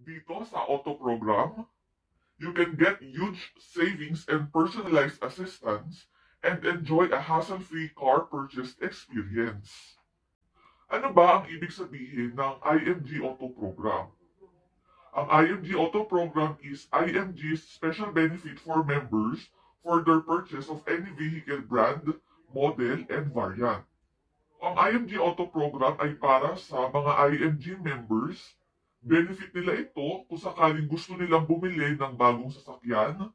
Dito sa auto program, you can get huge savings and personalized assistance and enjoy a hassle-free car purchase experience. Ano ba ang ibig sabihin ng IMG Auto Program? Ang IMG Auto Program is IMG's special benefit for members for their purchase of any vehicle brand, model, and variant. Ang IMG Auto Program ay para sa mga IMG members. Benefit nila ito kung sakaling gusto nilang bumili ng bagong sasakyan,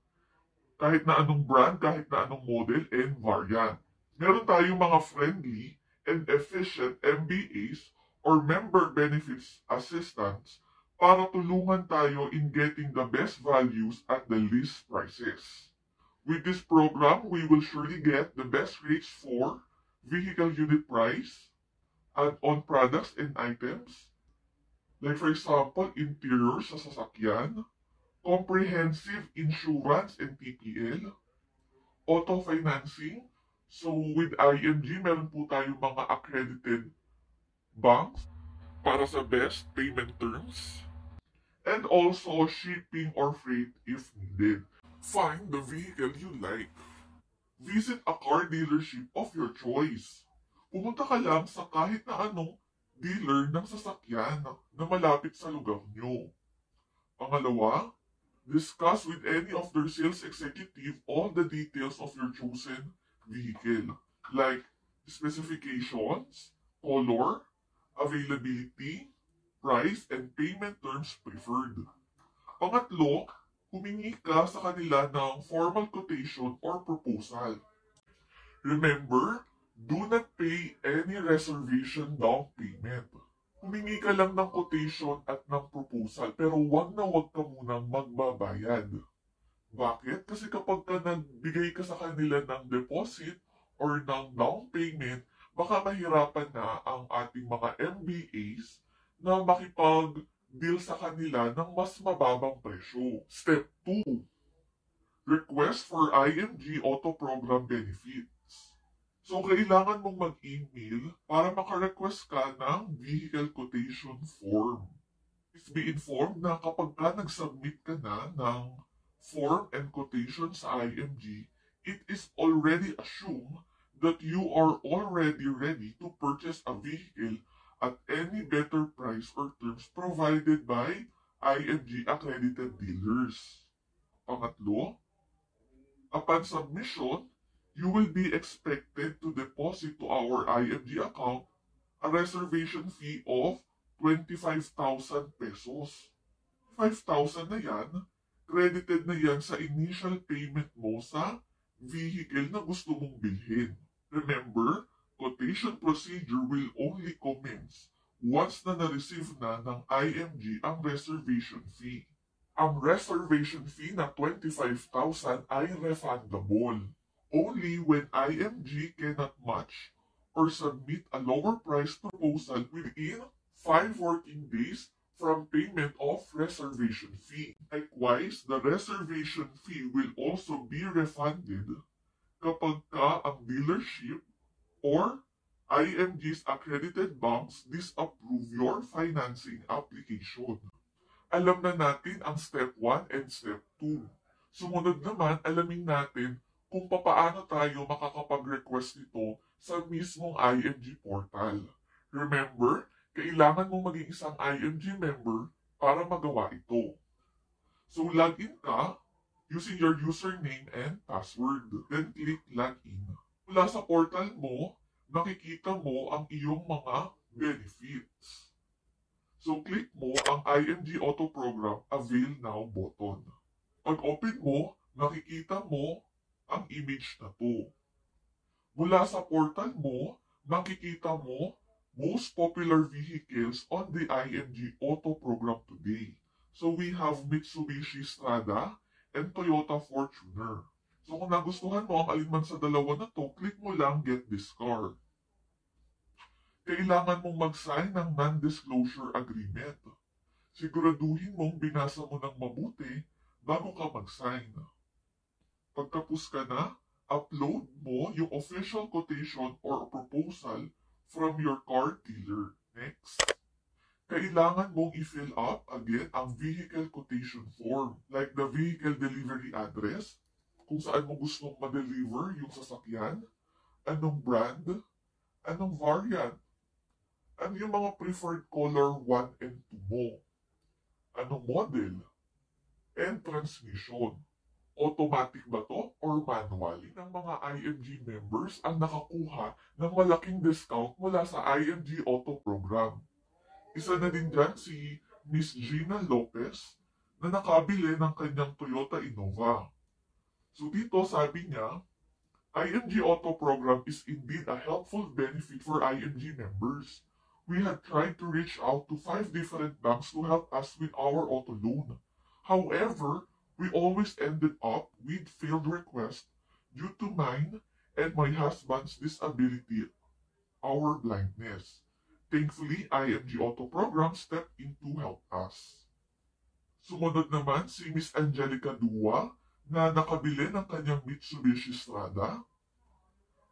kahit na anong brand, kahit na anong model and variant. Meron tayong mga friendly and efficient MBAs or Member Benefits Assistance para tulungan tayo in getting the best values at the least prices. With this program, we will surely get the best rates for vehicle unit price, add-on products and items, like for example, interior sa sasakyan, comprehensive insurance and TPL, auto financing. So with IMG, meron po tayong mga accredited banks para sa best payment terms, and also shipping or freight if needed. Find the vehicle you like. Visit a car dealership of your choice. Pumunta ka lang sa kahit na anong dealer ng sasakyan na malapit sa lugar nyo. Pangalawa, discuss with any of their sales executive all the details of your chosen vehicle, like specifications, color, availability, price, and payment terms preferred. Pangatlo, humingi ka sa kanila ng formal quotation or proposal. Remember, do not pay any reservation down payment. Humingi ka lang ng quotation at ng proposal pero wag ka munang magbabayad. Bakit? Kasi kapag nagbigay ka sa kanila ng deposit or ng down payment, baka mahirapan na ang ating mga MBAs na makipag-deal sa kanila ng mas mababang presyo. Step 2. Request for IMG Auto Program Benefits. So, kailangan mong mag-email para makarequest ka ng vehicle quotation form. Please be informed na kapag ka nag-submit ka na ng form and quotation sa IMG, it is already assumed that you are already ready to purchase a vehicle at any better price or terms provided by IMG accredited dealers. Pangatlo, upon submission, you will be expected to deposit to our IMG account a reservation fee of 25,000 pesos. 5,000 na yan, credited na yan sa initial payment mo sa vehicle na gusto mong bilhin. Remember, quotation procedure will only commence once na na-receive na ng IMG ang reservation fee. Ang reservation fee na 25,000 ay refundable only when IMG cannot match or submit a lower price proposal within 5 working days from payment of reservation fee. Likewise, the reservation fee will also be refunded kapag ka ang dealership or IMG's accredited banks disapprove your financing application. Alam na natin ang step 1 and step 2. Sumunod naman, alamin natin kung papaano tayo makakapag-request nito sa mismong IMG portal. Remember, kailangan mong maging isang IMG member para magawa ito. So, login ka using your username and password. Then, click login. Mula sa portal mo, makikita mo ang iyong mga benefits. So, click mo ang IMG Auto Program Avail Now button. Pag open mo, makikita mo ang image na to. Mula sa portal mo, makikita mo most popular vehicles on the IMG Auto Program today. So we have Mitsubishi Strada and Toyota Fortuner. So kung nagustuhan mo ang alinman sa dalawa na to, click mo lang Get This Car. Kailangan mong mag-sign ng non-disclosure agreement. Siguraduhin mong binasa mo ng mabuti bago ka mag-sign. Pagtapos ka na, upload mo yung official quotation or proposal from your car dealer. Next. kailangan mong i-fill up again ang vehicle quotation form, like the vehicle delivery address, kung saan mo gustong ma-deliver yung sasakyan, anong brand, anong variant, ano yung mga preferred color 1 and 2 mo, anong model, and transmission. Automatic ba to or manual? Ng mga IMG members ang nakakuha ng malaking discount mula sa IMG Auto Program. Isa na din dyan si Miss Gina Lopez na nakabili ng kanyang Toyota Innova. So dito sabi niya, IMG Auto Program is indeed a helpful benefit for IMG members. We have tried to reach out to 5 different banks to help us with our auto loan. However, we always ended up with failed requests due to mine and my husband's disability, our blindness. Thankfully, IMG Auto Program stepped in to help us. Sumunod naman si Miss Angelica Dua na nakabili ng kanyang Mitsubishi Strada.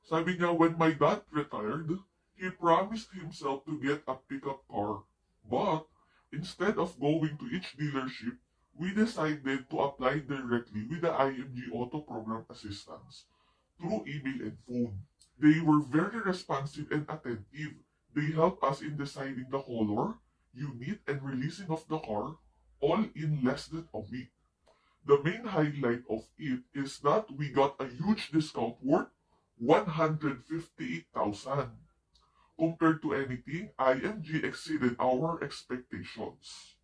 Sabi niya, when my dad retired, he promised himself to get a pickup car. But instead of going to each dealership, we decided to apply directly with the IMG Auto Program assistance through email and phone. They were very responsive and attentive. They helped us in deciding the color, unit, and releasing of the car, all in less than a week. The main highlight of it is that we got a huge discount worth 158,000. Compared to anything, IMG exceeded our expectations.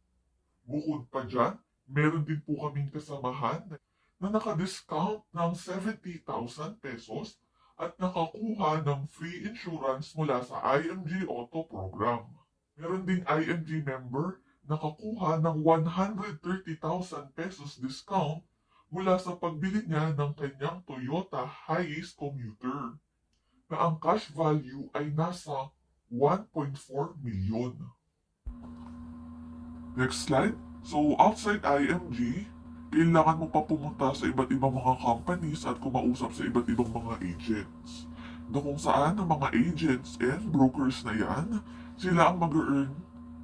Bukod pa dyan, meron din po kaming kasamahan na naka-discount ng 70,000 pesos at nakakuha ng free insurance mula sa IMG Auto Program. Meron din IMG member nakakuha ng 130,000 pesos discount mula sa pagbili niya ng kanyang Toyota Hiace Commuter na ang cash value ay nasa 1.4 million. Next slide. So, outside IMG, kailangan mo pa pumunta sa iba't ibang mga companies at kumausap sa iba't ibang mga agents. Na kung saan ang mga agents and brokers na yan, sila ang mag-earn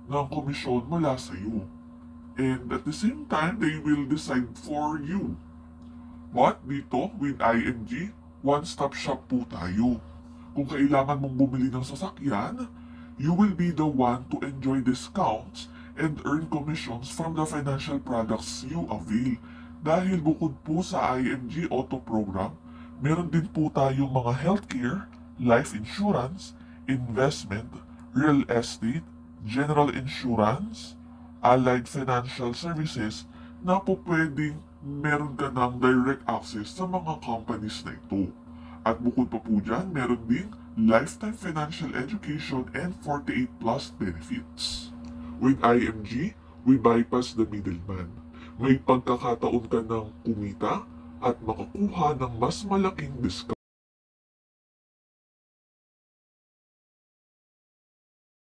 ng komisyon mula sa iyo. And at the same time, they will decide for you. But dito, with IMG, one-stop shop po tayo. Kung kailangan mong bumili ng sasakyan, you will be the one to enjoy discounts and earn commissions from the financial products you avail. Dahil bukod po sa IMG Auto Program, meron din po tayong mga healthcare, life insurance, investment, real estate, general insurance, allied financial services na po pwedeng meron ka ng direct access sa mga companies na ito. At bukod pa po dyan, meron din lifetime financial education and 48 plus benefits. With IMG, we bypass the middleman. May pagkakataon ka ng kumita at makakuha ng mas malaking discount.